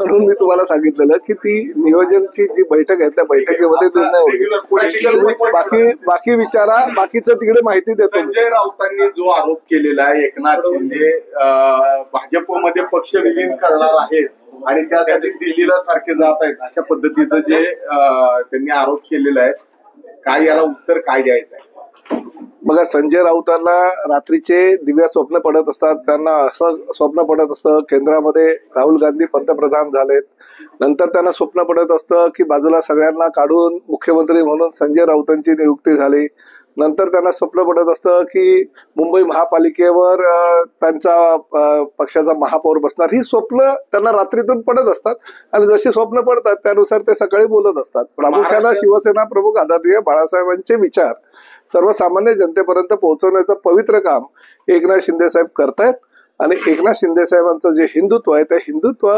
म्हणून मी तुम्हाला सांगितलेलं की ती नियोजनची जी बैठक आहे त्या बैठकीमध्ये निर्णय होईल. बाकी विचारा, बाकीचं तिकडे माहिती देतो. संजय राऊतांनी जो आरोप केलेला आहे एकनाथ शिंदे भाजपमध्ये पक्ष विलीन करणार आहेत आणि त्यासाठी दिल्लीला सारखे जात आहेत अशा पद्धतीचं जे त्यांनी आरोप केलेला आहे, काय याला उत्तर काय द्यायचं आहे? बघा, संजय राऊतांना रात्रीचे दिव्या स्वप्न पडत असतात. त्यांना असं स्वप्न पडत असतं केंद्रामध्ये राहुल गांधी पंतप्रधान झालेत. नंतर त्यांना स्वप्न पडत असतं की बाजूला सगळ्यांना काढून मुख्यमंत्री म्हणून संजय राऊतांची नियुक्ती झाली. नंतर त्यांना स्वप्न पडत असतं की मुंबई महापालिकेवर त्यांचा पक्षाचा महापौर बसणार. ही स्वप्न त्यांना रात्रीतून पडत असतात आणि जशी स्वप्न पडतात त्यानुसार ते सकाळी बोलत असतात. प्रामुख्याने शिवसेना प्रमुख आदरणीय बाळासाहेबांचे विचार सर्वसामान्य जनतेपर्यंत पोहोचवण्याचं पवित्र काम एकनाथ शिंदे साहेब करतायत. आणि एकनाथ शिंदे साहेबांचं जे हिंदुत्व आहे ते हिंदुत्व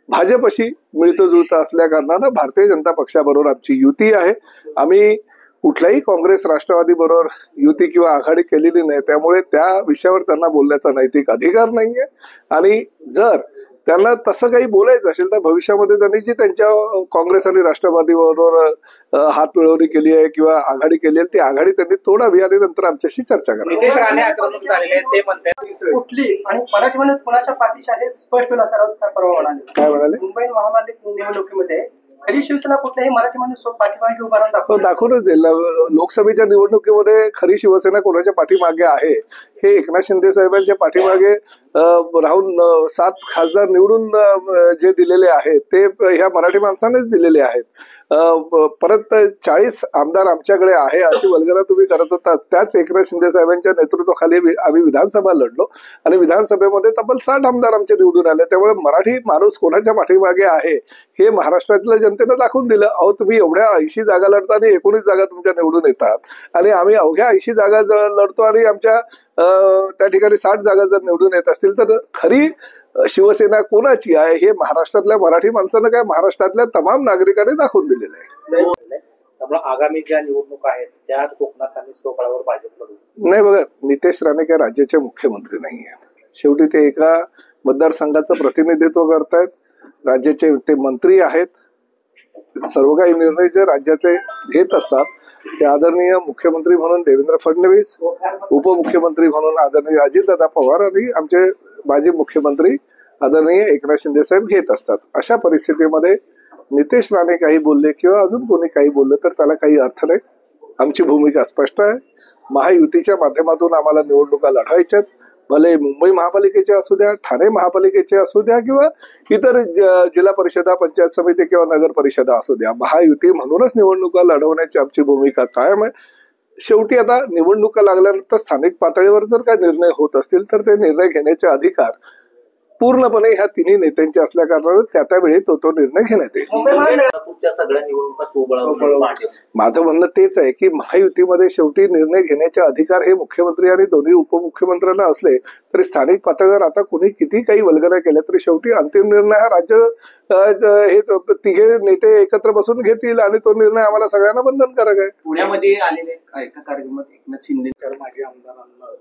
भाजपशी मिळतं जुळतं असल्या कारणानं भारतीय जनता पक्षाबरोबर आमची युती आहे. आम्ही कुठल्याही काँग्रेस राष्ट्रवादी बरोबर युती किंवा आघाडी केलेली नाही, त्यामुळे त्या विषयावर त्यांना बोलण्याचा नैतिक अधिकार नाहीये. आणि जर त्यांना तसं काही बोलायचं असेल तर भविष्यामध्ये त्यांनी जी त्यांच्या काँग्रेस आणि राष्ट्रवादी बरोबर हात मिळवणी केली आहे किंवा आघाडी केली आहे ती आघाडी त्यांनी तोडावी आणि नंतर आमच्याशी चर्चा करावी. नितेश राणे आक्रमक झालेले ते म्हणतात कुठली आणि मराठीमध्ये कोणाच्या पाठीशी आहे स्पष्ट होईल असं परवा म्हणाले. काय म्हणाले? मुंबई महापालिका निवडणुकीमध्ये खरी शिवसेना कुठल्याही मराठीमध्ये पाठीमागे उभा दाखवूनच देईल. लोकसभेच्या निवडणुकीमध्ये खरी शिवसेना कोणाच्या पाठीमागे आहे हे एकनाथ शिंदे साहेबांच्या पाठीमागे राहून 7 खासदार निवडून जे दिलेले आहेत ते ह्या मराठी माणसानेच दिलेले आहेत. परत 40 आमदार आमच्याकडे आहे अशी वल्गना तुम्ही करत होता. त्याच एकनाथ शिंदे साहेबांच्या नेतृत्वाखाली आम्ही विधानसभा लढलो आणि विधानसभेमध्ये तब्बल 60 आमदार आमचे निवडून आले. त्यामुळे मराठी माणूस कोणाच्या पाठीमागे आहे हे महाराष्ट्रातल्या जनतेनं दाखवून दिलं. अहो, तुम्ही एवढ्या 80 जागा लढता आणि 19 जागा तुमच्या निवडून येतात आणि आम्ही अवघ्या 80 जागा लढतो आणि आमच्या त्या ठिकाणी 60 जागा जर निवडून येत असतील तर खरी शिवसेना कोणाची आहे हे महाराष्ट्रातल्या मराठी माणसानं काय महाराष्ट्रातल्या तमाम नागरिकांनी दाखवून दिलेलं आहे. त्यामुळे आगामी ज्या निवडणुका आहेत त्यात कोकणात आणि स्वबळावर भाजप लढू नाही. बघा, नितेश राणे काय राज्याचे मुख्यमंत्री नाही आहेत. शेवटी ते एका मतदारसंघाचं प्रतिनिधित्व करतायत. राज्याचे ते मंत्री आहेत. सर्व काही निर्णय जे राज्याचे घेत असतात ते आदरणीय मुख्यमंत्री म्हणून देवेंद्र फडणवीस, उपमुख्यमंत्री म्हणून आदरणीय अजितदादा पवार आणि आमचे माजी मुख्यमंत्री आदरणीय एकनाथ शिंदे साहेब घेत असतात. अशा परिस्थितीमध्ये नितेश राणे काही बोलले किंवा अजून कोणी काही बोललं तर त्याला काही अर्थ नाही. आमची भूमिका स्पष्ट आहे. महायुतीच्या माध्यमातून आम्हाला निवडणुका लढवायच्यात. भले मुंबई महापालिकेचे असू द्या, ठाणे महापालिकेचे असू द्या किंवा इतर जिल्हा परिषदा, पंचायत समिती किंवा नगर परिषदा असू द्या, महायुती म्हणूनच निवडणुका लढवण्याची आमची भूमिका कायम आहे. शेवटी आता निवडणुका लागल्यानंतर स्थानिक पातळीवर जर काय निर्णय होत असतील तर ते निर्णय घेण्याचे अधिकार पूर्णपणे ह्या तिन्ही नेत्यांचे असल्या कारणाने त्या वेळी तो निर्णय घेण्यात येईल. सगळ्या निवडणुका स्वबळावर. माझं म्हणणं तेच आहे की महायुतीमध्ये शेवटी निर्णय घेण्याचे अधिकार हे मुख्यमंत्री आणि दोन्ही उपमुख्यमंत्र्यांना असले तरी स्थानिक पातळीवर आता कोणी किती काही वल्गना केल्या तरी शेवटी अंतिम निर्णय हा राज्य हे तिघे नेते एकत्र बसून घेतील आणि तो निर्णय आम्हाला सगळ्यांना बंधनकारक आहे. पुण्यामध्ये आलेले एका कार्यक्रमात एकनाथ शिंदेच्या माजी आमदारांना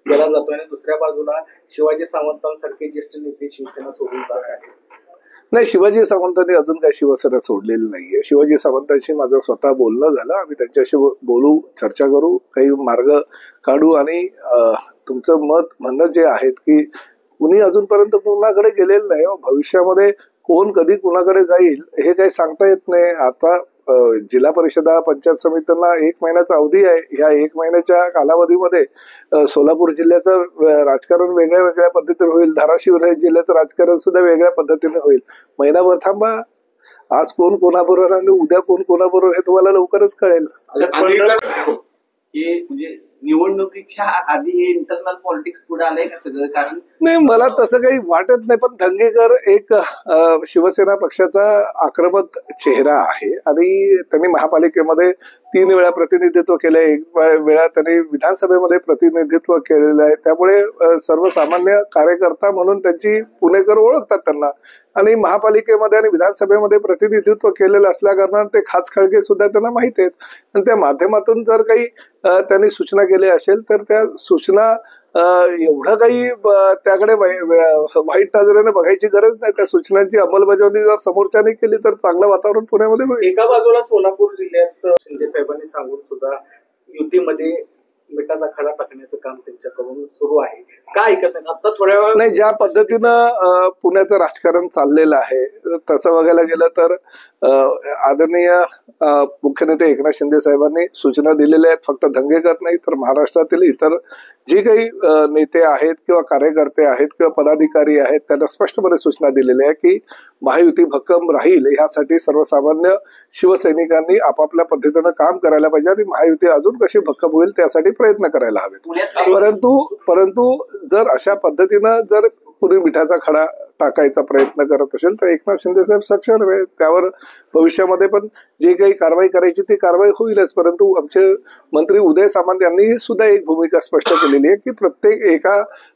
केला जातो आणि दुसऱ्या बाजूला शिवाजी सावंतांसारखे ज्येष्ठ नेते शिवसेना सोडून जात आहेत. नाही, शिवाजी सावंतांनी अजून काही शिवसेना सोडलेली नाहीये. शिवाजी सावंतांशी माझं स्वतः बोलणं झालं. आम्ही त्यांच्याशी बोलू, चर्चा करू, काही मार्ग काढू आणि तुमचं मत म्हणणं जे आहेत की कुणी अजूनपर्यंत कुणाकडे गेलेलं नाही. भविष्यामध्ये कोण कधी कुणाकडे जाईल हे काही सांगता येत नाही. आता जिल्हा परिषदा, पंचायत समित्यांना 1 महिन्याचा अवधी आहे. ह्या 1 महिन्याच्या कालावधीमध्ये सोलापूर जिल्ह्याचं राजकारण वेगळ्या वेगळ्या पद्धतीने होईल. धाराशिव जिल्ह्याचं राजकारण सुद्धा वेगळ्या पद्धतीने होईल. महिनाभर थांबा. आज कोण कोणाबरोबर आणि उद्या कोण कोणाबरोबर हे तुम्हाला लवकरच कळेल. म्हणजे निवडणुकीच्या आधी हे इंटरनल पॉलिटिक्स पुढे आलंय का सगळं? कारण नाही, मला तसं काही वाटत नाही. पण धंगेकर एक शिवसेना पक्षाचा आक्रमक चेहरा आहे आणि त्यांनी महापालिकेमध्ये 3 वेळा प्रतिनिधित्व केलंय. 1 वेळा त्यांनी विधानसभेमध्ये प्रतिनिधित्व केलेलं आहे. त्यामुळे सर्वसामान्य कार्यकर्ता म्हणून त्यांची पुणेकर ओळखतात त्यांना आणि महापालिकेमध्ये आणि विधानसभेमध्ये प्रतिनिधित्व केलेलं असल्या कारणाने ते खाचखळगे सुद्धा त्यांना माहिती आहेत. आणि त्या माध्यमातून जर काही त्यांनी सूचना केल्या असेल तर त्या सूचना एवढं काही त्याकडे वाईट नजरेने बघायची गरज नाही. त्या सूचनांची अंमलबजावणी जर समोरच्याने केली तर चांगलं वातावरण पुण्यामध्ये होईल. एका बाजूला सोलापूर जिल्ह्यात शिंदे साहेबांनी सांगून सुद्धा युतीमध्ये मिठाचा खडा टाकण्याचं काम त्यांच्याकडून सुरू आहे. काय ऐकत नाही आता थोड्या वेळा नाही, ज्या पद्धतीनं पुण्याचं राजकारण चाललेलं आहे तसं बघायला गेलं तर आदरणीय मुख्य नेते एकनाथ शिंदे साहेबांनी सूचना दिलेल्या आहेत. फक्त धंगेकर नाही तर महाराष्ट्रातील इतर जे काही नेते आहेत किंवा कार्यकर्ते आहेत किंवा पदाधिकारी आहेत त्यांना स्पष्टपणे सूचना दिलेल्या आहे की महायुती भक्कम राहील यासाठी सर्वसामान्य शिवसैनिकांनी आपापल्या पद्धतीनं काम करायला पाहिजे आणि महायुती अजून कशी भक्कम होईल त्यासाठी प्रयत्न करायला हवेत. परंतु जर अशा पद्धतीनं जर कुणी मिठाचा खडा टाकायचा प्रयत्न करत असेल तर एकनाथ शिंदे साहेब सक्षम आहे. त्यावर भविष्यामध्ये पण जे काही कारवाई करायची ती कारवाई होईलच. परंतु आमचे मंत्री उदय सामंत यांनी सुद्धा एक भूमिका स्पष्ट केलेली आहे की प्रत्येक एका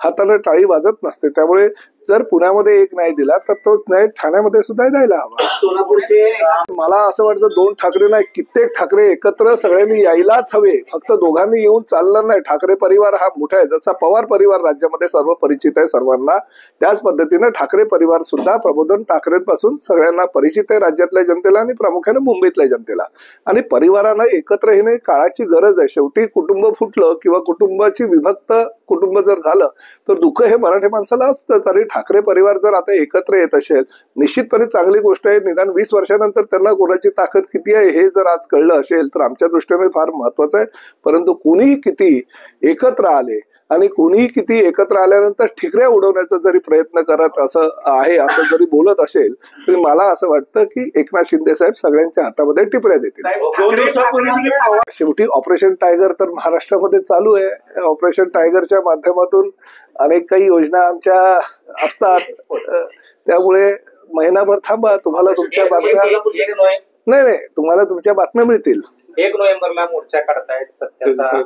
हाताने टाळी वाजत नसते. त्यामुळे जर पुण्यामध्ये एक न्याय दिला तर तोच न्याय ठाण्यामध्ये सुद्धा द्यायला हवा. सोलापूरचे मला असं वाटतं दोन ठाकरे नाही कित्येक ठाकरे एकत्र सगळ्यांनी यायलाच हवे. फक्त दोघांनी येऊन चालणार नाही. ठाकरे परिवार हा मोठा आहे. जसा पवार परिवार राज्यामध्ये सर्व परिचित आहे सर्वांना, त्याच पद्धतीने ठाकरे परिवार सुद्धा प्रबोधन ठाकरेंपासून सगळ्यांना परिचित आहे राज्यातल्या जनतेला आणि प्रामुख्याने मुंबईतल्या जनतेला. आणि परिवारानं एकत्र येणे काळाची गरज आहे. शेवटी कुटुंब फुटलं किंवा कुटुंबाची विभक्त कुटुंब जर झालं तर दुःख हे मराठी माणसाला असतं. तरी ठाकरे परिवार जर आता एकत्र येत असेल निश्चितपणे चांगली गोष्ट आहे. निदान 20 वर्षानंतर त्यांना कोणाची ताकद किती आहे हे जर आज कळलं असेल तर आमच्या दृष्टीने फार महत्वाचं आहे. परंतु कुणीही किती एकत्र आले आणि कुणीही किती एकत्र आल्यानंतर ठिकऱ्या उडवण्याचा जरी प्रयत्न करत असं आहे असं जरी बोलत असेल तरी मला असं वाटतं की एकनाथ शिंदे साहेब सगळ्यांच्या हातामध्ये टिपऱ्या देतील. शेवटी ऑपरेशन टायगर तर महाराष्ट्रामध्ये चालू आहे. ऑपरेशन टायगरच्या माध्यमातून अनेक काही योजना आमच्या असतात. त्यामुळे महिनाभर थांबा, तुम्हाला तुमच्या बातम्या नाही तुम्हाला तुमच्या बातम्या मिळतील. 1 नोव्हेंबरला मोर्चा काढतायत सत्याचा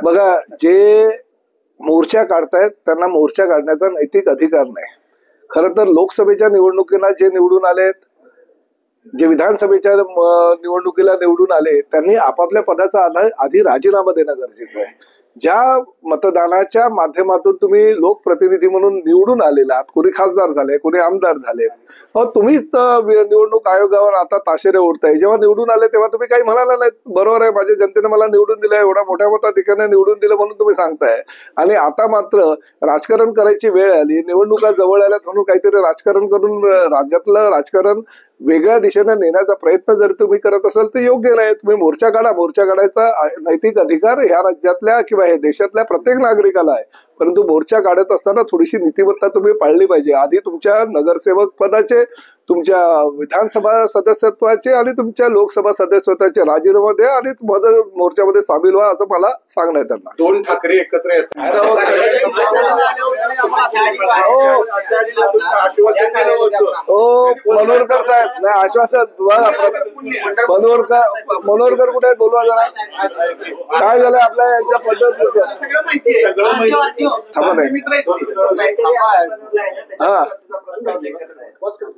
बघा, जे मोर्चा काढतायत त्यांना मोर्चा काढण्याचा नैतिक अधिकार नाही. खरं तर लोकसभेच्या निवडणुकीला जे निवडून आलेत, जे विधानसभेच्या निवडणुकीला निवडून आले त्यांनी आपापल्या पदाचा आधी राजीनामा देणं गरजेचं आहे. ज्या मतदानाच्या माध्यमातून तुम्ही लोकप्रतिनिधी म्हणून निवडून आलेला आहात, कोणी खासदार झाले कोणी आमदार झाले, तुम्हीच निवडणूक आयोगावर आता ताशेरे ओढताय. जेव्हा निवडून आले तेव्हा तुम्ही काही म्हणाला नाही. बरोबर आहे, माझ्या जनतेने मला निवडून दिलं, एवढा मोठ्या मताधिक्याने निवडून दिलं म्हणून तुम्ही सांगताय. आणि आता मात्र राजकारण करायची वेळ आली, निवडणुका जवळ आल्यात म्हणून काहीतरी राजकारण करून राज्यातलं राजकारण वेगळ्या दिशेने नेण्याचा प्रयत्न जर तुम्ही करत असाल तर योग्य नाही. तुम्ही मोर्चा काढा. मोर्चा काढायचा नैतिक अधिकार ह्या राज्यातल्या किंवा हे देशातल्या प्रत्येक नागरिकाला आहे. परंतु मोर्चा काढत असताना थोडीशी नीतिमत्ता तुम्ही पाळली पाहिजे. आधी तुमच्या नगरसेवक पदाचे, तुमच्या विधानसभा सदस्यत्वाचे आणि तुमच्या लोकसभा सदस्यत्वाचे राजीनामे द्या आणि मोर्चामध्ये सामील व्हा असं मला सांगणं आहे त्यांना. 2 ठाकरे एकत्र येतात. मनोहरकर साहेब नाही आश्वासन मनोहरकर कुठे आहेत बोलवा जरा. काय झालंय आपल्या यांच्या पद्धत थांबा नाही हा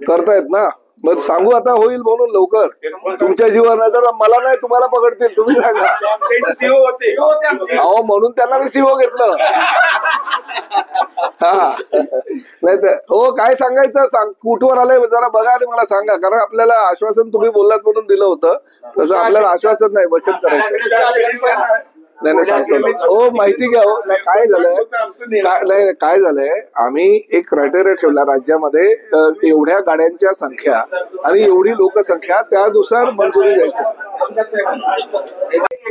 करतायत ना. मग सांगू आता होईल म्हणून लवकर. तुमच्या जीवावर तर मला नाही तुम्हाला पकडतील. तुम्ही सांगा. अहो म्हणून त्यांना मी सीओ घेतलं. हा नाही तर हो काय सांगायचं कुठवर आलंय जरा बघा आणि मला सांगा. कारण आपल्याला आश्वासन तुम्ही बोललात म्हणून दिलं होतं तसं आपल्याला आश्वासन नाही वचन करायचं. नाही सांगतो हो माहिती घ्या. हो काय झालंय काय झालंय आम्ही एक क्रायटेरिया ठेवला राज्यामध्ये एवढ्या गाड्यांच्या संख्या आणि एवढी लोकसंख्या त्यानुसार मंजुरी द्यायची.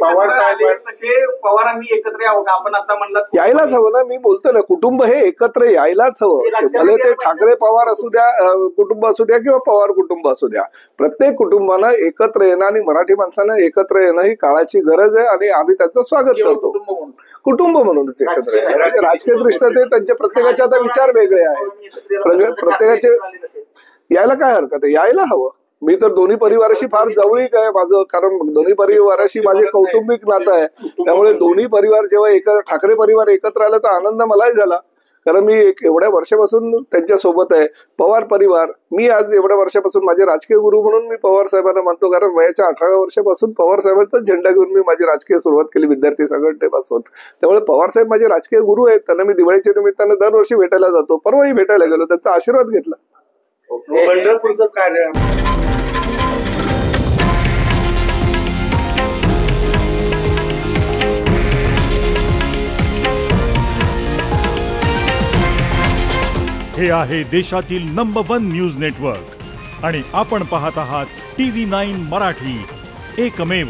पवार साहेब पवारांनी एकत्र यावं आपण आता म्हणलं यायलाच हवं ना. मी बोलतो ना कुटुंब हे एकत्र यायलाच हवं. भले ते ठाकरे पवार असू द्या कुटुंब असू द्या किंवा पवार कुटुंब असू द्या, प्रत्येक कुटुंबानं एकत्र येणं आणि मराठी माणसानं एकत्र येणं ही काळाची गरज आहे आणि आम्ही त्याचं स्वागत करतो. कुटुंब म्हणून एकत्र आहे. राजकीय दृष्ट्या ते त्यांच्या प्रत्येकाचे आता विचार वेगळे आहेत. प्रत्येकाचे यायला काय हरकत आहे, यायला हवं. मी तर दोन्ही परिवाराशी फार जवळीक आहे माझं, कारण दोन्ही परिवाराशी माझे कौटुंबिक नातं आहे. त्यामुळे दोन्ही परिवार जेव्हा ठाकरे परिवार एकत्र आला तर आनंद मलाही झाला. कारण मी एवढ्या वर्षापासून त्यांच्या सोबत आहे. पवार परिवार, मी आज एवढ्या वर्षापासून माझे राजकीय गुरु म्हणून मी पवार साहेबांना मानतो, कारण वयाच्या 18व्या वर्षापासून पवार साहेबांचा झेंडा घेऊन मी माझी राजकीय सुरुवात केली विद्यार्थी संघटनेपासून. त्यामुळे पवार साहेब माझे राजकीय गुरु आहेत. त्यांना मी दिवाळीच्या निमित्तानं दरवर्षी भेटायला जातो. परवाही भेटायला गेलो, त्यांचा आशीर्वाद घेतला. पंढरपूरचं कार्य हे आहे देशातील नंबर 1 न्यूज नेटवर्क आणि आपण पाहत आहात TV9 मराठी, एकमेव.